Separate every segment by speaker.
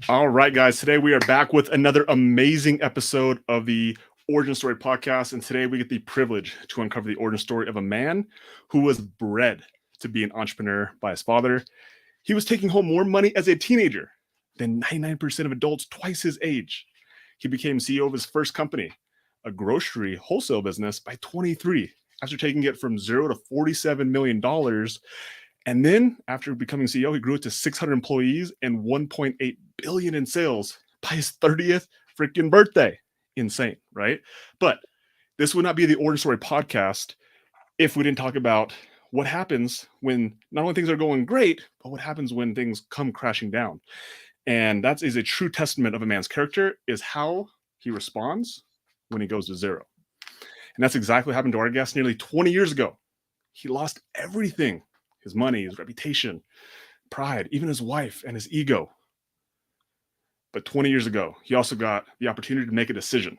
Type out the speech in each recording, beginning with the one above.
Speaker 1: All right, guys. Today we are back with another amazing episode of the Origin Story podcast. And today we get the privilege to uncover the origin story of a man who was bred to be an entrepreneur by his father. He was taking home more money as a teenager than 99% of adults twice his age. He became CEO of his first company, a grocery wholesale business, by 23, after taking it from zero to $47 million. And then after becoming CEO, he grew it to 600 employees and 1.8 billion in sales by his 30th freaking birthday. Insane, right? But this would not be the Origin Story podcast if we didn't talk about what happens when not only things are going great, but what happens when things come crashing down. And that is a true testament of a man's character, is how he responds when he goes to zero. And that's exactly what happened to our guest nearly 20 years ago. He lost everything: his money, his reputation, pride, even his wife and his ego. But 20 years ago, he also got the opportunity to make a decision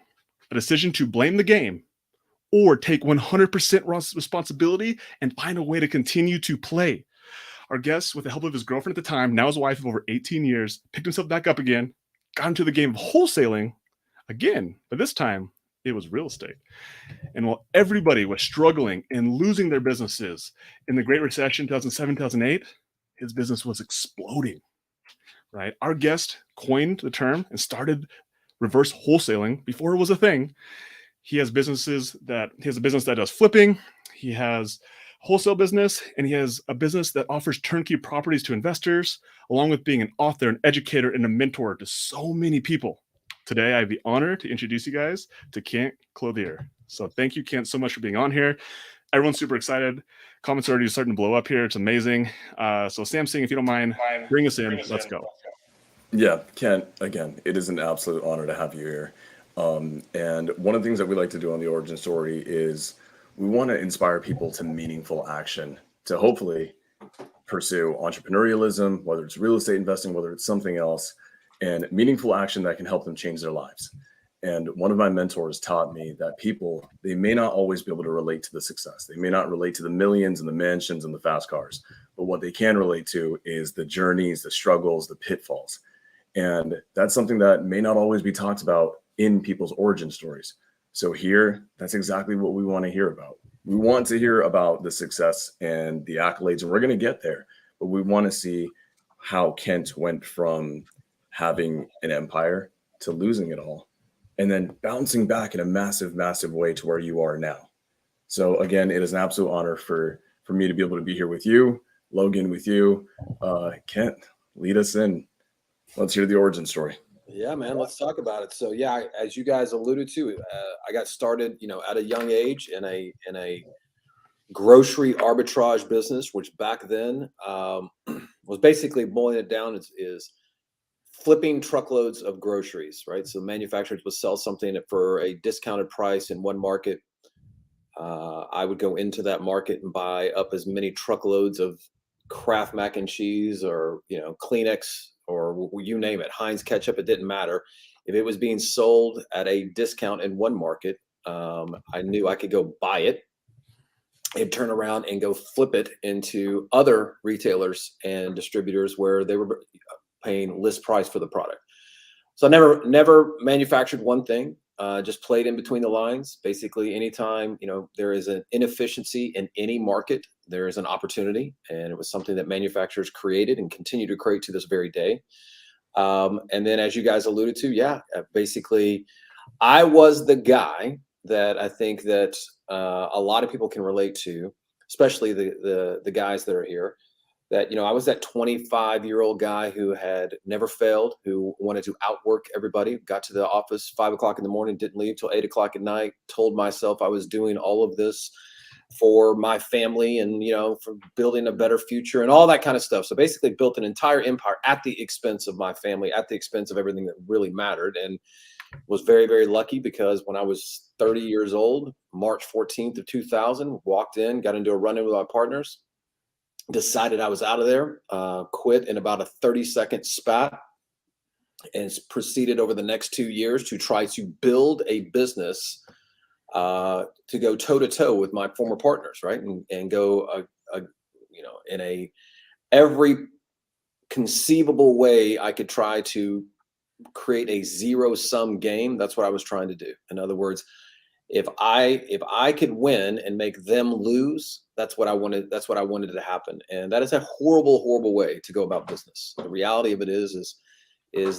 Speaker 1: to blame the game or take 100% responsibility and find a way to continue to play. Our guest, with the help of his girlfriend at the time, now his wife of over 18 years, picked himself back up again, got into the game of wholesaling again, but this time it was real estate. And while everybody was struggling and losing their businesses in the Great Recession, 2007, 2008, his business was exploding, right? Our guest coined the term and started reverse wholesaling before it was a thing. He has a business that does flipping. He has wholesale business, and he has a business that offers turnkey properties to investors, along with being an author, an educator, and a mentor to so many people. Today, I have the honor to introduce you guys to Kent Clothier. So thank you, Kent, so much for being on here. Everyone's super excited. Comments are already starting to blow up here. It's amazing. So Sam Singh, if you don't mind, bring us in. Let's go.
Speaker 2: Yeah, Kent, again, it is an absolute honor to have you here. And one of the things that we like to do on the Origin Story is we want to inspire people to meaningful action to hopefully pursue entrepreneurialism, whether it's real estate investing, whether it's something else, and meaningful action that can help them change their lives. And one of my mentors taught me that people, they may not always be able to relate to the success. They may not relate to the millions and the mansions and the fast cars, but what they can relate to is the journeys, the struggles, the pitfalls. And that's something that may not always be talked about in people's origin stories. So here, that's exactly what we want to hear about. We want to hear about the success and the accolades, and we're going to get there. But we want to see how Kent went from having an empire to losing it all, and then bouncing back in a massive, massive way to where you are now. So again, it is an absolute honor for me to be able to be here with you, Logan, with you. Kent, lead us in. Let's hear the origin story.
Speaker 3: Yeah, man, let's talk about it. So yeah, as you guys alluded to, I got started, at a young age in a grocery arbitrage business, which back then was basically, boiling it down, is flipping truckloads of groceries, right? So manufacturers would sell something for a discounted price in one market. I would go into that market and buy up as many truckloads of Kraft mac and cheese, or Kleenex, or you name it, Heinz ketchup. It didn't matter. If it was being sold at a discount in one market, I knew I could go buy it and turn around and go flip it into other retailers and distributors where they were paying list price for the product. So I never manufactured one thing, just played in between the lines. Basically, anytime, there is an inefficiency in any market, there is an opportunity. And it was something that manufacturers created and continue to create to this very day. And then, as you guys alluded to, basically, I was the guy that I think that a lot of people can relate to, especially the guys that are here. That, I was that 25-year-old guy who had never failed, who wanted to outwork everybody, got to the office 5 o'clock in the morning, didn't leave till 8 o'clock at night, told myself I was doing all of this for my family and, for building a better future and all that kind of stuff. So basically built an entire empire at the expense of my family, at the expense of everything that really mattered. And was very, very lucky, because when I was 30 years old, March 14th of 2000, walked in, got into a run-in with my partners, decided I was out of there, quit in about a 30-second spat, and proceeded over the next 2 years to try to build a business to go toe-to-toe with my former partners, right? And go, in every conceivable way I could try to create a zero-sum game, that's what I was trying to do. In other words, if I could win and make them lose, that's what I wanted. That's what I wanted to happen. And that is a horrible, horrible way to go about business. The reality of it is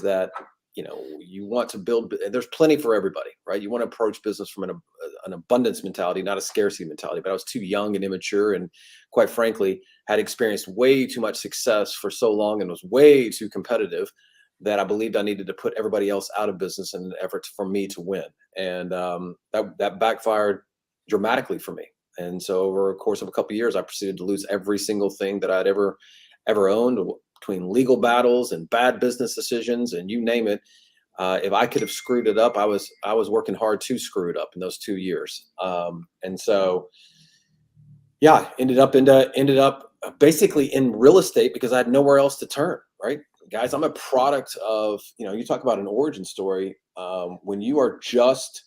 Speaker 3: that, you know, you want to build, there's plenty for everybody, right? You want to approach business from an abundance mentality, not a scarcity mentality. But I was too young and immature, and quite frankly, had experienced way too much success for so long and was way too competitive that I believed I needed to put everybody else out of business in an effort for me to win. And that backfired dramatically for me. And so over a course of a couple of years, I proceeded to lose every single thing that I'd ever owned, between legal battles and bad business decisions and you name it. If I could have screwed it up, I was working hard to screw it up in those 2 years. And so, yeah, ended up basically in real estate because I had nowhere else to turn, right? Guys, I'm a product of, you know, you talk about an origin story. When you are just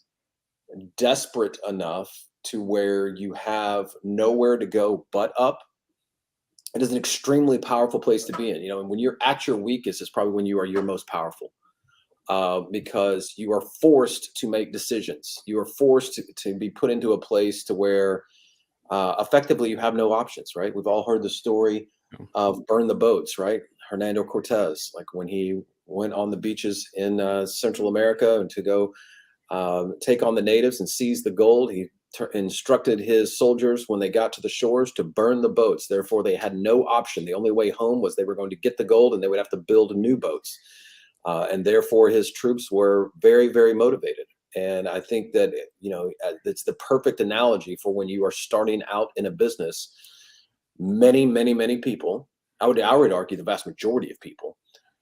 Speaker 3: desperate enough to where you have nowhere to go but up, it is an extremely powerful place to be in. You know, and when you're at your weakest is probably when you are your most powerful, because you are forced to make decisions. You are forced to be put into a place to where effectively you have no options, right? We've all heard the story of burn the boats, right? Hernando Cortez, like when he went on the beaches in Central America and to go take on the natives and seize the gold, he instructed his soldiers when they got to the shores to burn the boats. Therefore, they had no option. The only way home was they were going to get the gold and they would have to build new boats. And therefore, his troops were very, very motivated. And I think that, you know, it's the perfect analogy for when you are starting out in a business. Many, many, many people, I would argue the vast majority of people,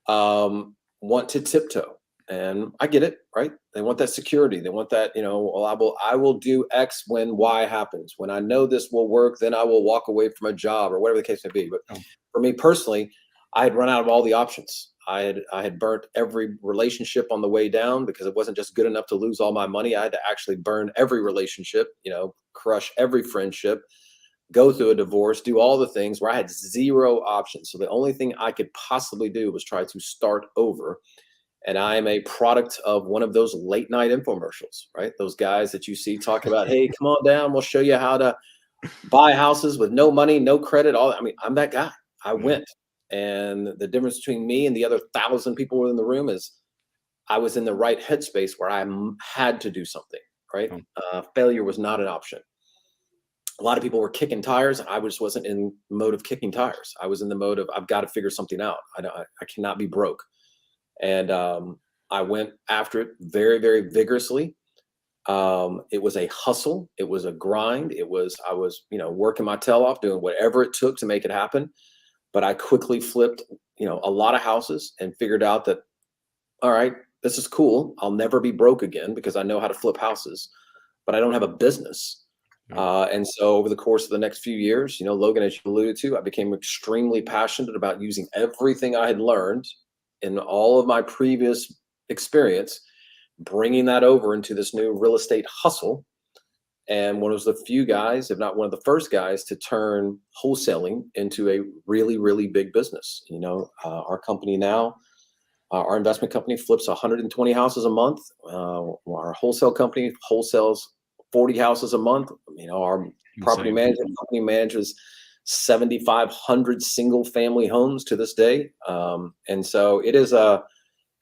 Speaker 3: want to tiptoe. And I get it, right? They want that security. They want that, you know, well, I will do X when Y happens. When I know this will work, then I will walk away from a job or whatever the case may be. But for me personally, I had run out of all the options. I had burnt every relationship on the way down because it wasn't just good enough to lose all my money. I had to actually burn every relationship, you know, crush every friendship, go through a divorce, do all the things where I had zero options. So the only thing I could possibly do was try to start over. And I am a product of one of those late night infomercials, right? Those guys that you see talk about, hey, come on down. We'll show you how to buy houses with no money, no credit. I mean, I'm that guy. I went. And the difference between me and the other 1,000 people in the room is I was in the right headspace where I had to do something, right? Failure was not an option. A lot of people were kicking tires, and I just wasn't in the mode of kicking tires. I was in the mode of, I've got to figure something out. I cannot be broke. And I went after it very, very vigorously. It was a hustle. It was a grind. I was, you know, working my tail off, doing whatever it took to make it happen. But I quickly flipped, you know, a lot of houses and figured out that, all right, this is cool. I'll never be broke again because I know how to flip houses, but I don't have a business. And so over the course of the next few years, you know, Logan, as you alluded to, I became extremely passionate about using everything I had learned in all of my previous experience, bringing that over into this new real estate hustle. And one of the few guys, if not one of the first guys, to turn wholesaling into a really, really big business. You know, our company now, our investment company flips 120 houses a month. Our wholesale company wholesales 40 houses a month. You know, our property management company manages 7,500 single family homes to this day. And so it is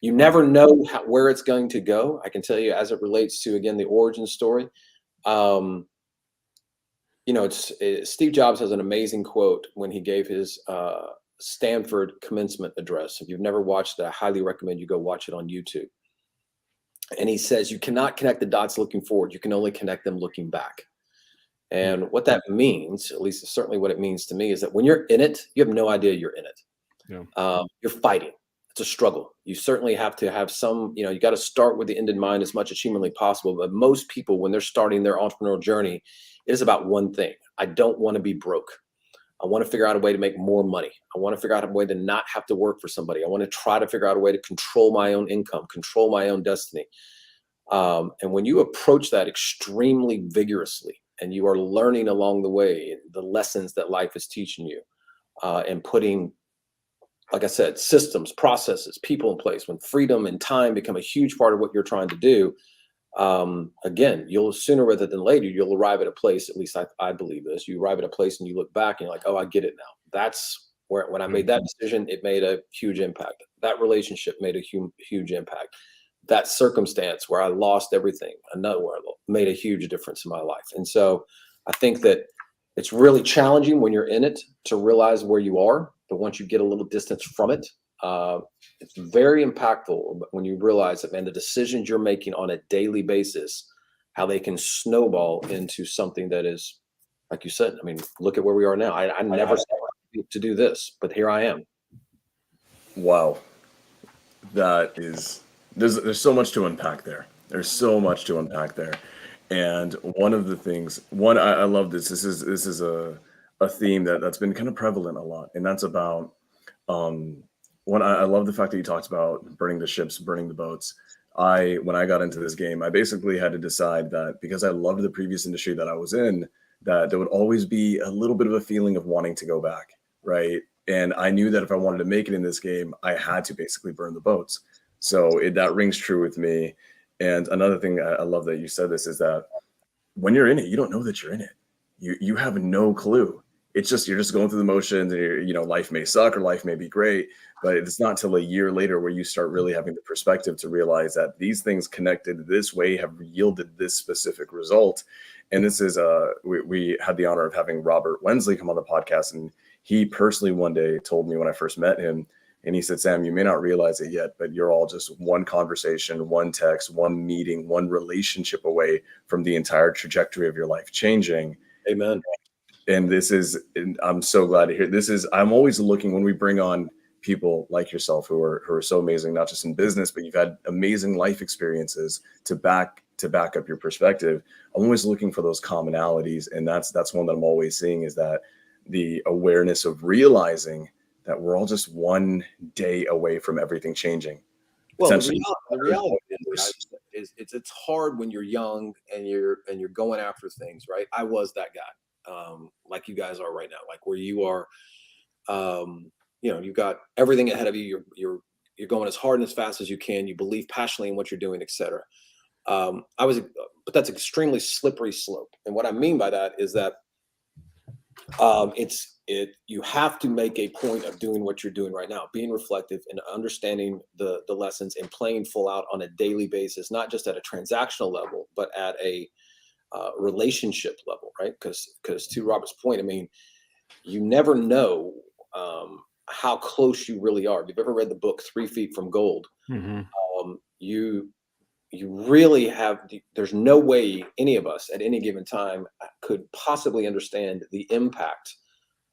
Speaker 3: you never know where it's going to go. I can tell you, as it relates to, again, the origin story. You know, Steve Jobs has an amazing quote when he gave his Stanford commencement address. If you've never watched it, I highly recommend you go watch it on YouTube. And he says, you cannot connect the dots looking forward. You can only connect them looking back. And what that means, at least certainly what it means to me, is that when you're in it, you have no idea you're in it. Yeah. You're fighting. It's a struggle. You certainly have to have some, you know, you got to start with the end in mind as much as humanly possible. But most people, when they're starting their entrepreneurial journey, it is about one thing. I don't want to be broke. I want to figure out a way to make more money. I want to figure out a way to not have to work for somebody. I want to try to figure out a way to control my own income, control my own destiny. And when you approach that extremely vigorously, and you are learning along the way the lessons that life is teaching you, and putting like I said, systems, processes, people in place, when freedom and time become a huge part of what you're trying to do, again, you'll sooner rather than later, you'll arrive at a place, at least I believe this, you arrive at a place and you look back and you're like, oh, I get it now. That's where, when I made that decision, it made a huge impact. That relationship made a huge impact. That circumstance where I lost everything, another one, made a huge difference in my life. And so I think that it's really challenging when you're in it to realize where you are, but once you get a little distance from it, it's very impactful when you realize that, man, the decisions you're making on a daily basis, how they can snowball into something that is, like you said, I mean, look at where we are now. I never set out to do this, but here I am.
Speaker 2: Wow. That is, there's so much to unpack there. There's so much to unpack there. And one of the things, I love this. This is a theme that's been kind of prevalent a lot. And that's about, I love the fact that you talked about burning the ships, burning the boats. When I got into this game, I basically had to decide that because I loved the previous industry that I was in, that there would always be a little bit of a feeling of wanting to go back, right? And I knew that if I wanted to make it in this game, I had to basically burn the boats. So that rings true with me. And another thing I love that you said this is that when you're in it, you don't know that you're in it. You have no clue. It's just, you're just going through the motions, and life may suck or life may be great, but it's not till a year later where you start really having the perspective to realize that these things connected this way have yielded this specific result. And this is we had the honor of having Robert Wensley come on the podcast, and he personally one day told me when I first met him, and he said, Sam, you may not realize it yet, but you're all just one conversation, one text, one meeting, one relationship away from the entire trajectory of your life changing.
Speaker 3: Amen.
Speaker 2: And I'm so glad to hear this. I'm always looking, when we bring on people like yourself who are so amazing, not just in business, but you've had amazing life experiences to back up your perspective. I'm always looking for those commonalities. And that's one that I'm always seeing, is that the awareness of realizing that we're all just one day away from everything changing.
Speaker 3: Well, the reality is it's hard when you're young and you're going after things, right? I was that guy, like you guys are right now, like where you are. You've got everything ahead of you. You're going as hard and as fast as you can. You believe passionately in what you're doing, etc. But that's extremely slippery slope. And what I mean by that is that you have to make a point of doing what you're doing right now, being reflective and understanding the lessons and playing full out on a daily basis, not just at a transactional level, but at a relationship level, right? Because to Robert's point, I mean, you never know how close you really are. If you've ever read the book 3 Feet from Gold, you really have, there's no way any of us at any given time could possibly understand the impact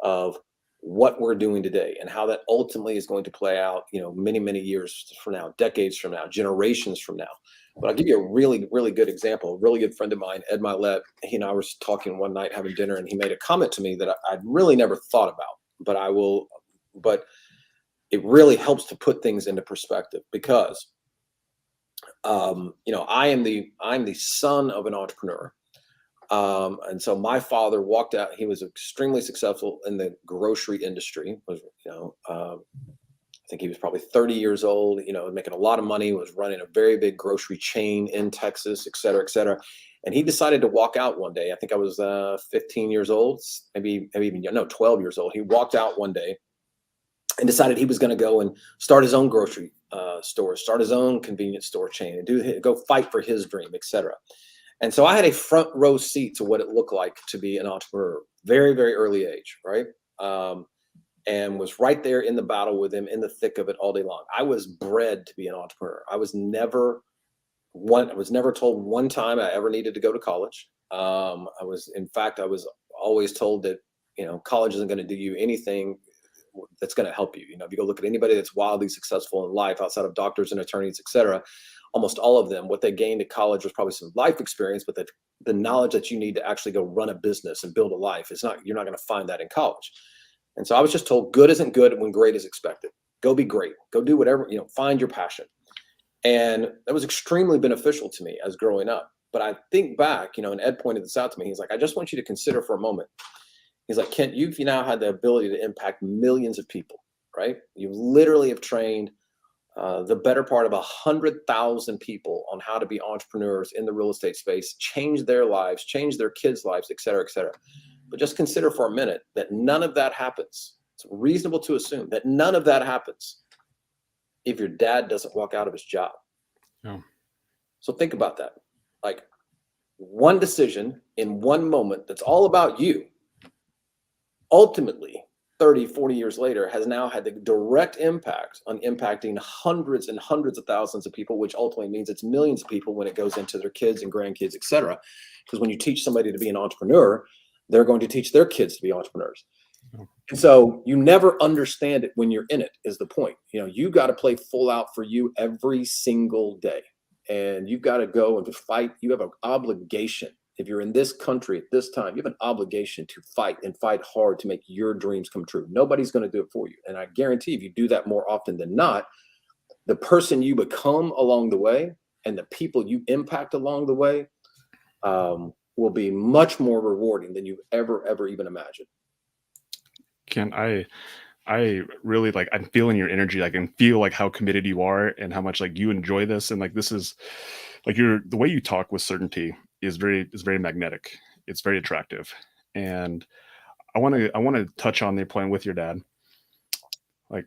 Speaker 3: of what we're doing today and how that ultimately is going to play out, many, many years from now, decades from now, generations from now. But I'll give you a really, really good example. A really good friend of mine, Ed Milet, he and I were talking one night having dinner, and he made a comment to me that I'd really never thought about, but it really helps to put things into perspective, because I'm the son of an entrepreneur. And so my father walked out. He was extremely successful in the grocery industry. I think he was probably 30 years old, making a lot of money, was running a very big grocery chain in Texas, et cetera, et cetera. And he decided to walk out one day. I think I was 15 years old, maybe even, 12 years old. He walked out one day and decided he was going to go and start his own grocery store, start his own convenience store chain, and go fight for his dream, et cetera. And so I had a front row seat to what it looked like to be an entrepreneur, very, very early age, right? And was right there in the battle with him, in the thick of it all day long. I was bred to be an entrepreneur. I was never told one time I ever needed to go to college. In fact, I was always told that, college isn't going to do you anything that's going to help you. If you go look at anybody that's wildly successful in life outside of doctors and attorneys, et cetera, almost all of them, what they gained at college was probably some life experience, but the knowledge that you need to actually go run a business and build a life you're not going to find that in college. And so I was just told good isn't good when great is expected. Go be great. Go do whatever, find your passion. And that was extremely beneficial to me as growing up. But I think back, and Ed pointed this out to me. He's like, I just want you to consider for a moment. He's like, Kent, you've now had the ability to impact millions of people, right? You literally have trained the better part of 100,000 people on how to be entrepreneurs in the real estate space, change their lives, change their kids' lives, et cetera, et cetera. But just consider for a minute that none of that happens. It's reasonable to assume that none of that happens if your dad doesn't walk out of his job.
Speaker 1: Yeah.
Speaker 3: So think about that. Like one decision in one moment that's all about you, ultimately 30, 40 years later, has now had the direct impact on impacting hundreds and hundreds of thousands of people, which ultimately means it's millions of people when it goes into their kids and grandkids, et cetera. Because when you teach somebody to be an entrepreneur, they're going to teach their kids to be entrepreneurs. And so you never understand it when you're in it, is the point. You know, you got to play full out for you every single day. And you've got to go and fight. You have an obligation. If you're in this country at this time, you have an obligation to fight and fight hard to make your dreams come true. Nobody's going to do it for you. And I guarantee if you do that more often than not, the person you become along the way and the people you impact along the way will be much more rewarding than you've ever even imagined.
Speaker 1: Ken, I really like, I'm feeling your energy. I can feel like how committed you are and how much like you enjoy this. And like, this is like the way you talk with certainty is very magnetic. It's very attractive. And I want to touch on the point with your dad. Like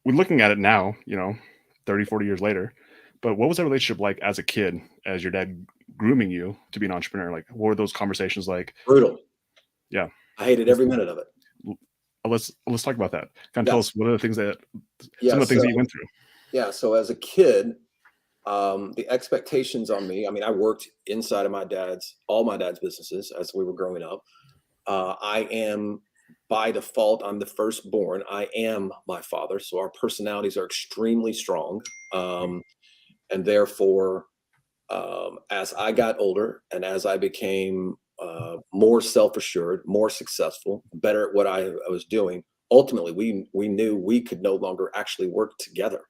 Speaker 1: we're looking at it now, 30, 40 years later, but what was that relationship like as a kid, as your dad grooming you to be an entrepreneur? Like, what were those conversations like?
Speaker 3: Brutal.
Speaker 1: Yeah.
Speaker 3: I hated every minute of it.
Speaker 1: Let's talk about that. Kind of tell us what are the things that some of the things that you went through.
Speaker 3: Yeah. So as a kid, the expectations on me, I mean, I worked inside of all my dad's businesses as we were growing up. I am by default, I'm the firstborn. I am my father. So our personalities are extremely strong. And therefore, as I got older and as I became more self-assured, more successful, better at what I was doing, ultimately we knew we could no longer actually work together.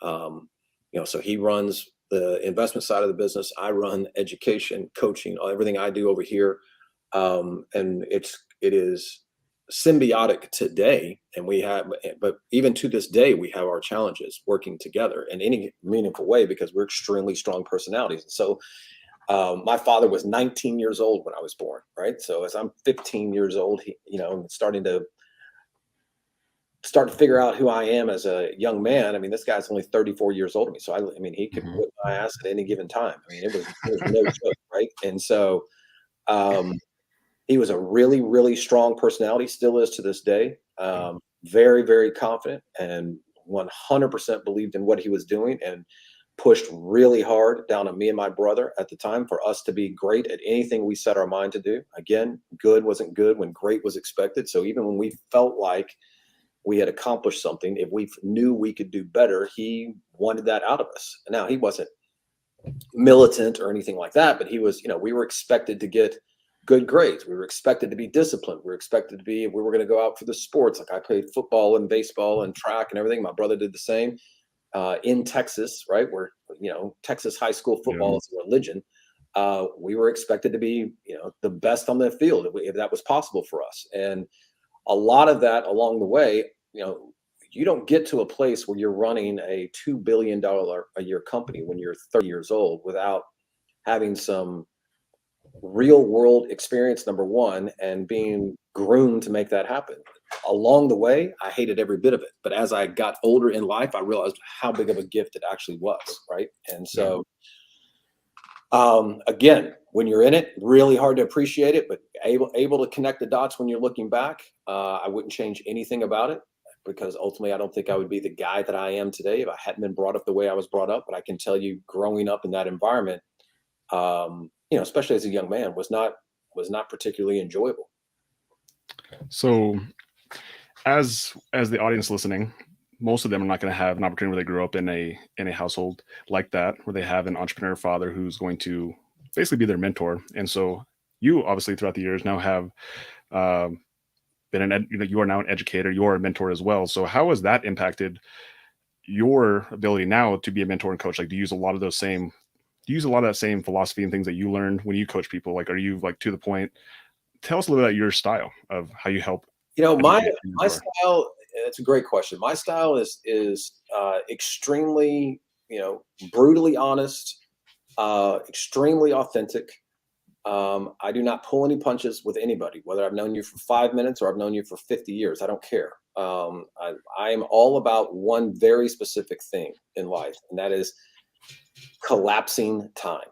Speaker 3: So he runs the investment side of the business. I run education, coaching, everything I do over here. And it is symbiotic today. And but even to this day, we have our challenges working together in any meaningful way because we're extremely strong personalities. And so my father was 19 years old when I was born, right? So as I'm 15 years old, starting to figure out who I am as a young man. I mean, this guy's only 34 years old to me. So I mean, he could whip my ass at any given time. I mean, it was no joke, right? And so he was a really, really strong personality, still is to this day. Very, very confident and 100% believed in what he was doing and pushed really hard down on me and my brother at the time for us to be great at anything we set our mind to do. Again, good wasn't good when great was expected. So even when we felt like we had accomplished something, if we knew we could do better, he wanted that out of us. Now, he wasn't militant or anything like that, but he was, we were expected to get good grades. We were expected to be disciplined. We were expected to be, if we were going to go out for the sports, like I played football and baseball and track and everything. My brother did the same in Texas, right? Where, Texas high school football is a religion. We were expected to be, the best on the field if that was possible for us. And a lot of that along the way, you don't get to a place where you're running a $2 billion a year company when you're 30 years old without having some real world experience, number one, and being groomed to make that happen. Along the way, I hated every bit of it. But as I got older in life, I realized how big of a gift it actually was, right? And so, again, when you're in it, really hard to appreciate it, but able to connect the dots when you're looking back. I wouldn't change anything about it because ultimately I don't think I would be the guy that I am today if I hadn't been brought up the way I was brought up. But I can tell you, growing up in that environment, especially as a young man, was not particularly enjoyable.
Speaker 1: So as the audience listening, most of them are not going to have an opportunity where they grew up in a household like that, where they have an entrepreneur father who's going to basically be their mentor. And so you obviously throughout the years now have been you are now an educator, you're a mentor as well. So how has that impacted your ability now to be a mentor and coach? Like, do you use a lot of that same philosophy and things that you learned when you coach people? Like, are you like to the point? Tell us a little bit about your style of how you help.
Speaker 3: My style That's a great question. My style is extremely, brutally honest, extremely authentic. I do not pull any punches with anybody, whether I've known you for 5 minutes or I've known you for 50 years. I don't care. I am all about one very specific thing in life, and that is collapsing time.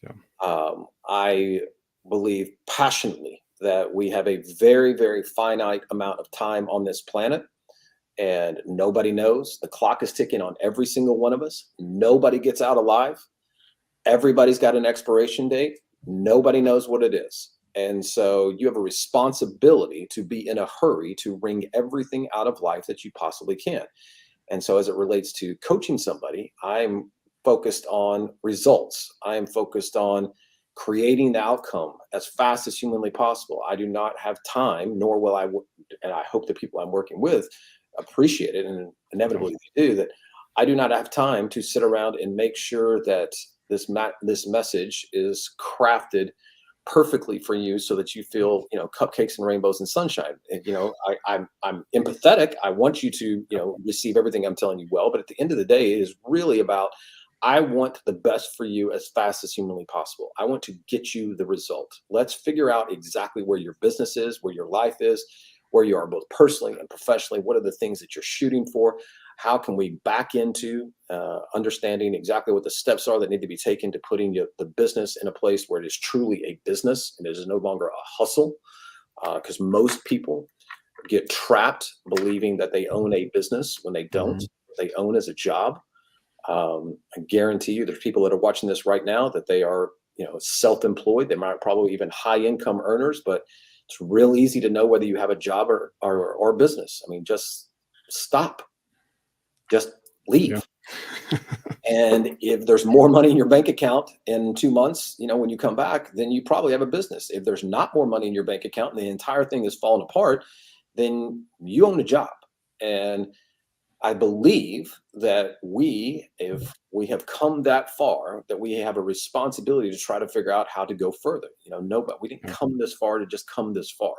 Speaker 1: Yeah.
Speaker 3: I believe passionately that we have a very, very finite amount of time on this planet, and nobody knows. The clock is ticking on every single one of us. Nobody gets out alive. Everybody's got an expiration date. Nobody knows what it is. And so you have a responsibility to be in a hurry to wring everything out of life that you possibly can. And so as it relates to coaching somebody, I'm focused on results. I am focused on creating the outcome as fast as humanly possible. I do not have time, nor will I, and I hope the people I'm working with appreciate it, and inevitably they do, that I do not have time to sit around and make sure that this message is crafted perfectly for you so that you feel, cupcakes and rainbows and sunshine. And, I'm empathetic. I want you to, receive everything I'm telling you well, but at the end of the day, it is really about, I want the best for you as fast as humanly possible. I want to get you the result. Let's figure out exactly where your business is, where your life is, where you are both personally and professionally. What are the things that you're shooting for? How can we back into understanding exactly what the steps are that need to be taken to putting the business in a place where it is truly a business and it is no longer a hustle? Because most people get trapped believing that they own a business when they don't. They own as a job. I guarantee you there's people that are watching this right now that they are, self-employed. They might probably even high income earners, but it's real easy to know whether you have a job or business. I mean, just stop. Just leave. Yeah. And if there's more money in your bank account in 2 months, when you come back, then you probably have a business. If there's not more money in your bank account and the entire thing is falling apart, then you own a job. And I believe that if we have come that far, that we have a responsibility to try to figure out how to go further. We didn't come this far to just come this far.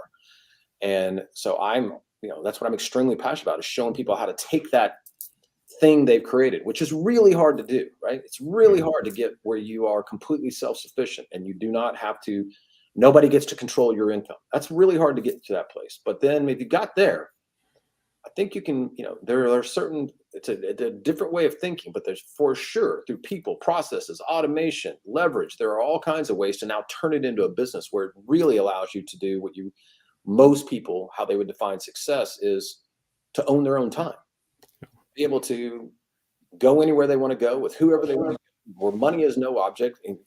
Speaker 3: And so that's what I'm extremely passionate about, is showing people how to take that thing they've created, which is really hard to do, right? It's really hard to get where you are completely self-sufficient and you do not have to, nobody gets to control your income. That's really hard to get to that place. But then if you got there, I think you can, there are certain, it's a different way of thinking, but there's for sure through people, processes, automation, leverage, there are all kinds of ways to now turn it into a business where it really allows you to do what most people, how they would define success is to own their own time. Be able to go anywhere they want to go with whoever they want to go, where money is no object, and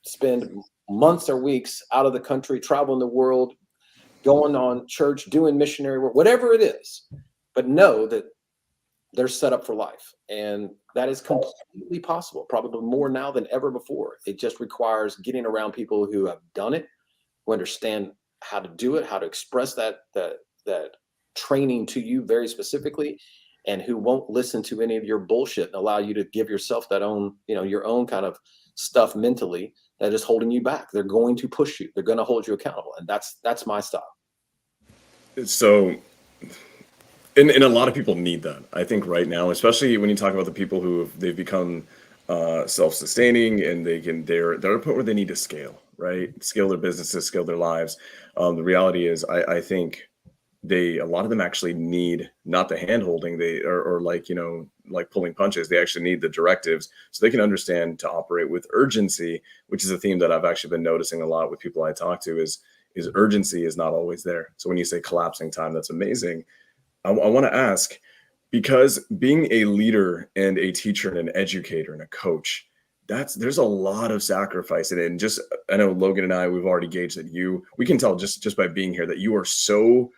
Speaker 3: spend months or weeks out of the country, traveling the world, going on church, doing missionary work, whatever it is, but know that they're set up for life. And that is completely possible, probably more now than ever before. It just requires getting around people who have done it, who understand how to do it, how to express that training to you very specifically, and who won't listen to any of your bullshit and allow you to give yourself that own, your own kind of stuff mentally that is holding you back. They're going to push you. They're going to hold you accountable. And that's my style.
Speaker 2: So, and a lot of people need that. I think right now, especially when you talk about the people they've become self-sustaining and they're at a point where they need to scale, right? Scale their businesses, scale their lives. The reality is, I think a lot of them actually need not the hand holding, like pulling punches. They actually need the directives so they can understand to operate with urgency, which is a theme that I've actually been noticing a lot with people I talk to is urgency is not always there. So when you say collapsing time, that's amazing. I want to ask, because being a leader and a teacher and an educator and a coach, there's a lot of sacrifice in it. And I know Logan and I, we've already gauged that we can tell just by being here that you are so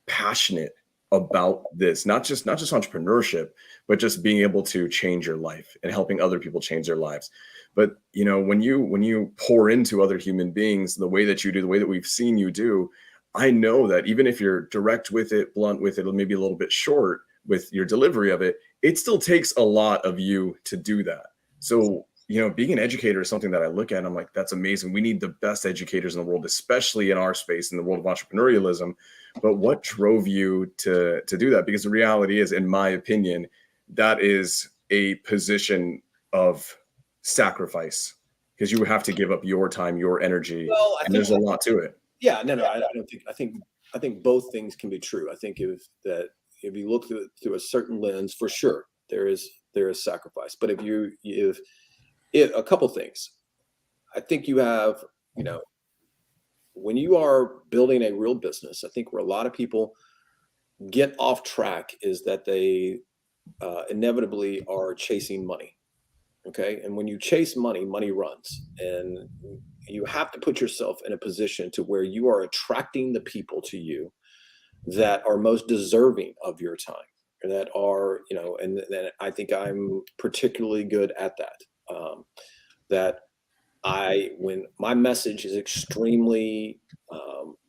Speaker 2: passionate about this, not just entrepreneurship, but just being able to change your life and helping other people change their lives. But when you pour into other human beings the way that you do, the way that we've seen you do, I know that even if you're direct with it, blunt with it, or maybe a little bit short with your delivery of it, it still takes a lot of you to do that. So being an educator is something that I look at and I'm like, that's amazing. We need the best educators in the world, especially in our space, in the world of entrepreneurialism. but what drove you to do that? Because the reality is, in my opinion, that is a position of sacrifice, because you have to give up your time, your energy,
Speaker 3: Well, I
Speaker 2: and
Speaker 3: think
Speaker 2: there's a lot to it.
Speaker 3: yeah, no, I don't think I think both things can be true. I think if you look through a certain lens, for sure there is sacrifice. But if a couple things, I think you have, you know, when you are building a real business, I think where a lot of people get off track is that they inevitably are chasing money. Okay. And when you chase money, money runs. And you have to put yourself in a position to where you are attracting the people to you that are most deserving of your time, or that are, you know, and then I think I'm particularly good at that. That when my message is extremely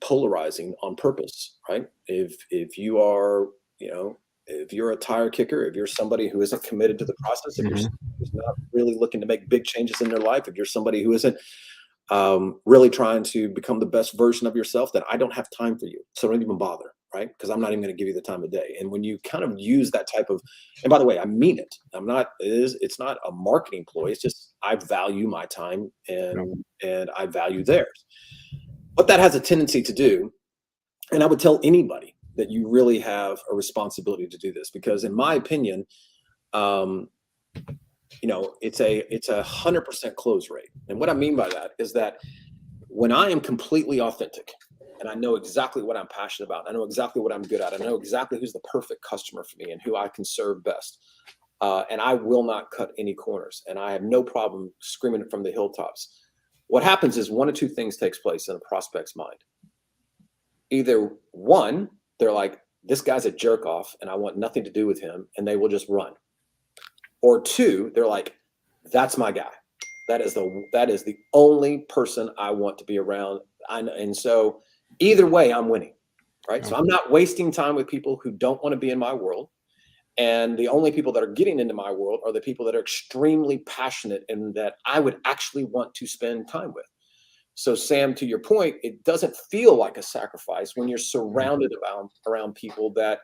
Speaker 3: polarizing on purpose, right? If you are, you know, if you're a tire kicker, if you're somebody who isn't committed to the process, if you're somebody who's not really looking to make big changes in their life, if you're somebody who isn't really trying to become the best version of yourself, then I don't have time for you. So don't even bother, right? Because I'm not even going to give you the time of day. And when you kind of use that type of, and by the way, I mean it. It's not a marketing ploy. It's just I value my time and I value theirs. What that has a tendency to do, and I would tell anybody that you really have a responsibility to do this, because in my opinion, you know, it's a 100% close rate. And what I mean by that is that when I am completely authentic and I know exactly what I'm passionate about, I know exactly what I'm good at, I know exactly who's the perfect customer for me and who I can serve best. And I will not cut any corners, and I have no problem screaming it from the hilltops. What happens is one of two things takes place in a prospect's mind. Either one, they're like, this guy's a jerk off and I want nothing to do with him, and they will just run. Or two, they're like, that's my guy. That is the only person I want to be around. And so either way, I'm winning, right? So I'm not wasting time with people who don't want to be in my world. And the only people that are getting into my world are the people that are extremely passionate and that I would actually want to spend time with. So Sam, to your point, it doesn't feel like a sacrifice when you're surrounded around people that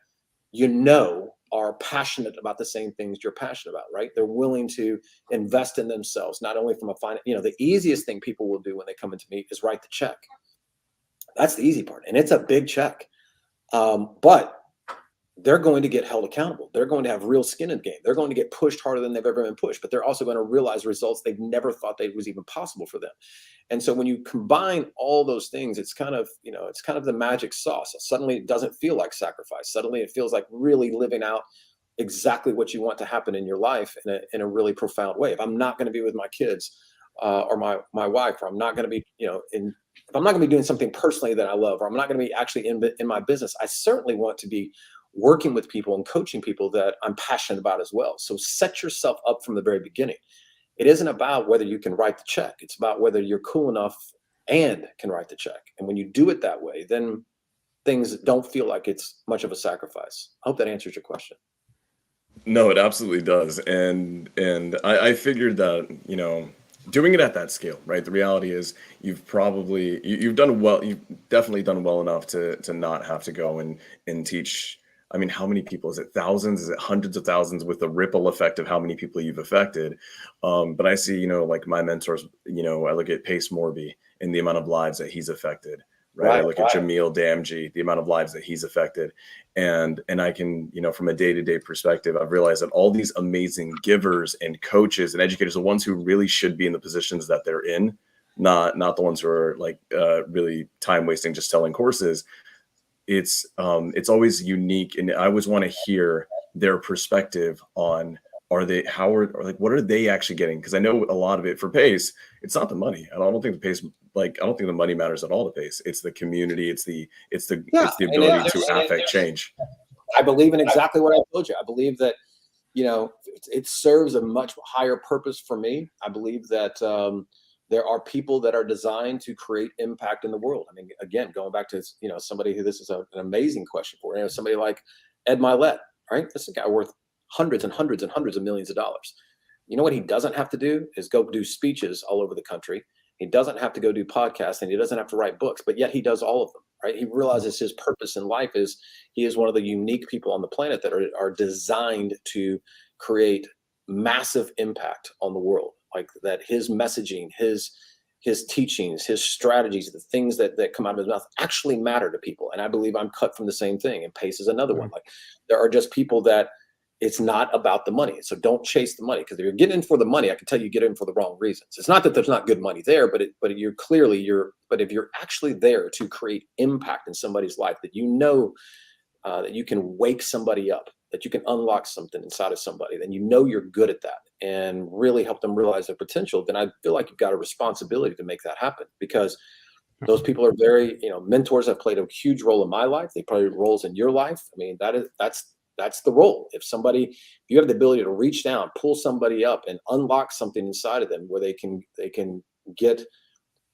Speaker 3: you know are passionate about the same things you're passionate about, right? They're willing to invest in themselves, not only from a the easiest thing people will do when they come into me is write the check. That's the easy part. And it's a big check. But they're going to get held accountable. They're going to have real skin in the game. They're going to get pushed harder than they've ever been pushed, but they're also going to realize results they've never thought that was even possible for them. And so when you combine all those things, it's kind of, it's kind of the magic sauce. Suddenly it doesn't feel like sacrifice. Suddenly it feels like really living out exactly what you want to happen in your life in a really profound way. If I'm not going to be with my kids or my wife, or I'm not going to be, if I'm not going to be doing something personally that I love, or I'm not going to be actually in my business, I certainly want to be working with people and coaching people that I'm passionate about as well. So set yourself up from the very beginning. It isn't about whether you can write the check. It's about whether you're cool enough and can write the check. And when you do it that way, then things don't feel like it's much of a sacrifice. I hope that answers your question.
Speaker 2: No, it absolutely does. And I figured that, doing it at that scale, right? The reality is you've done well. You've definitely done well enough to not have to go and teach. I mean, how many people? Is it thousands? Is it hundreds of thousands, with the ripple effect of how many people you've affected? But I see, like my mentors, I look at Pace Morby and the amount of lives that he's affected, right? I look at Jamil Damji, the amount of lives that he's affected. And I can, from a day-to-day perspective, I've realized that all these amazing givers and coaches and educators, the ones who really should be in the positions that they're in, not the ones who are like really time wasting, just selling courses. It's always unique, and I always want to hear their perspective on what are they actually getting? Because I know a lot of it for Pace, it's not the money. I don't think the money matters at all to Pace. It's the community. It's the ability to affect change.
Speaker 3: I believe in exactly what I told you. I believe that it serves a much higher purpose for me. I believe that there are people that are designed to create impact in the world. I mean, again, going back to, somebody who this is an amazing question for, somebody like Ed Milet, right? This is a guy worth hundreds and hundreds and hundreds of millions of dollars. You know what he doesn't have to do is go do speeches all over the country. He doesn't have to go do podcasts, and he doesn't have to write books, but yet he does all of them, right? He realizes his purpose in life is he is one of the unique people on the planet that are designed to create massive impact on the world. Like that his messaging, his teachings, his strategies, the things that come out of his mouth actually matter to people. And I believe I'm cut from the same thing. And Pace is another one. Like there are just people that it's not about the money. So don't chase the money, because if you're getting in for the money, I can tell you get in for the wrong reasons. It's not that there's not good money there, but if you're actually there to create impact in somebody's life, that that you can wake somebody up, that you can unlock something inside of somebody, then you're good at that and really help them realize their potential, then I feel like you've got a responsibility to make that happen, because those people are very, mentors have played a huge role in my life. They play roles in your life. I mean, that's the role. If you have the ability to reach down, pull somebody up and unlock something inside of them where they can get,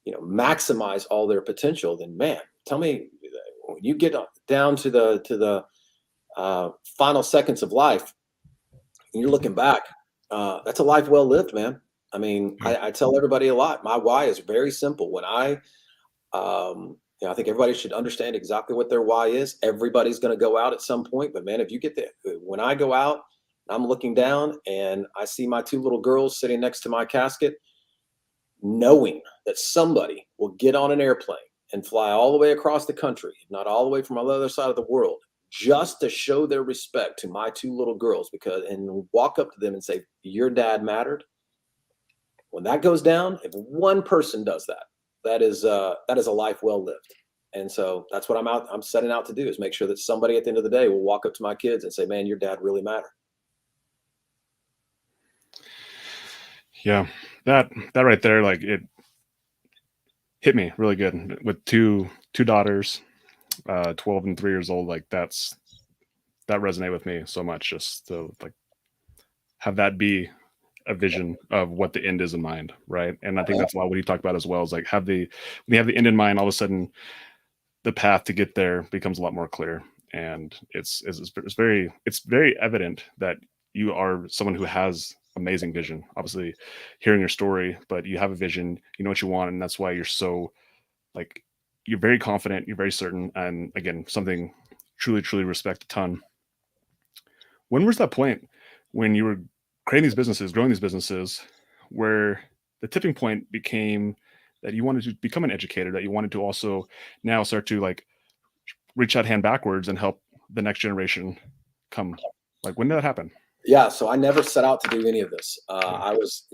Speaker 3: maximize all their potential, then man, tell me, when you get down to the final seconds of life and you're looking back, that's a life well lived, man. I mean, I tell everybody a lot. My why is very simple. When I think everybody should understand exactly what their why is. Everybody's going to go out at some point, but man, if you get there, when I go out, I'm looking down and I see my two little girls sitting next to my casket, knowing that somebody will get on an airplane and fly all the way across the country, if not all the way from the other side of the world, just to show their respect to my two little girls, and walk up to them and say, your dad mattered. When that goes down, if one person does that, that is a life well lived. And so that's what I'm setting out to do, is make sure that somebody at the end of the day will walk up to my kids and say, man, your dad really mattered.
Speaker 1: Yeah, that right there, like it hit me really good with two daughters, 12 and 3 years old. Like that resonated with me so much, just to like have that be a vision of what the end is in mind, right? And I think that's a lot what he talked about as well, is like when you have the end in mind, all of a sudden the path to get there becomes a lot more clear. And it's very evident that you are someone who has amazing vision. Obviously hearing your story, but you have a vision, you know what you want, and that's why you're so, like, you're very confident, you're very certain, and again, something truly respect a ton. When was that point when you were growing these businesses, where the tipping point became that you wanted to become an educator, that you wanted to also now start to like reach that hand backwards and help the next generation come? Like, when did that happen?
Speaker 3: Yeah, so I never set out to do any of this. I was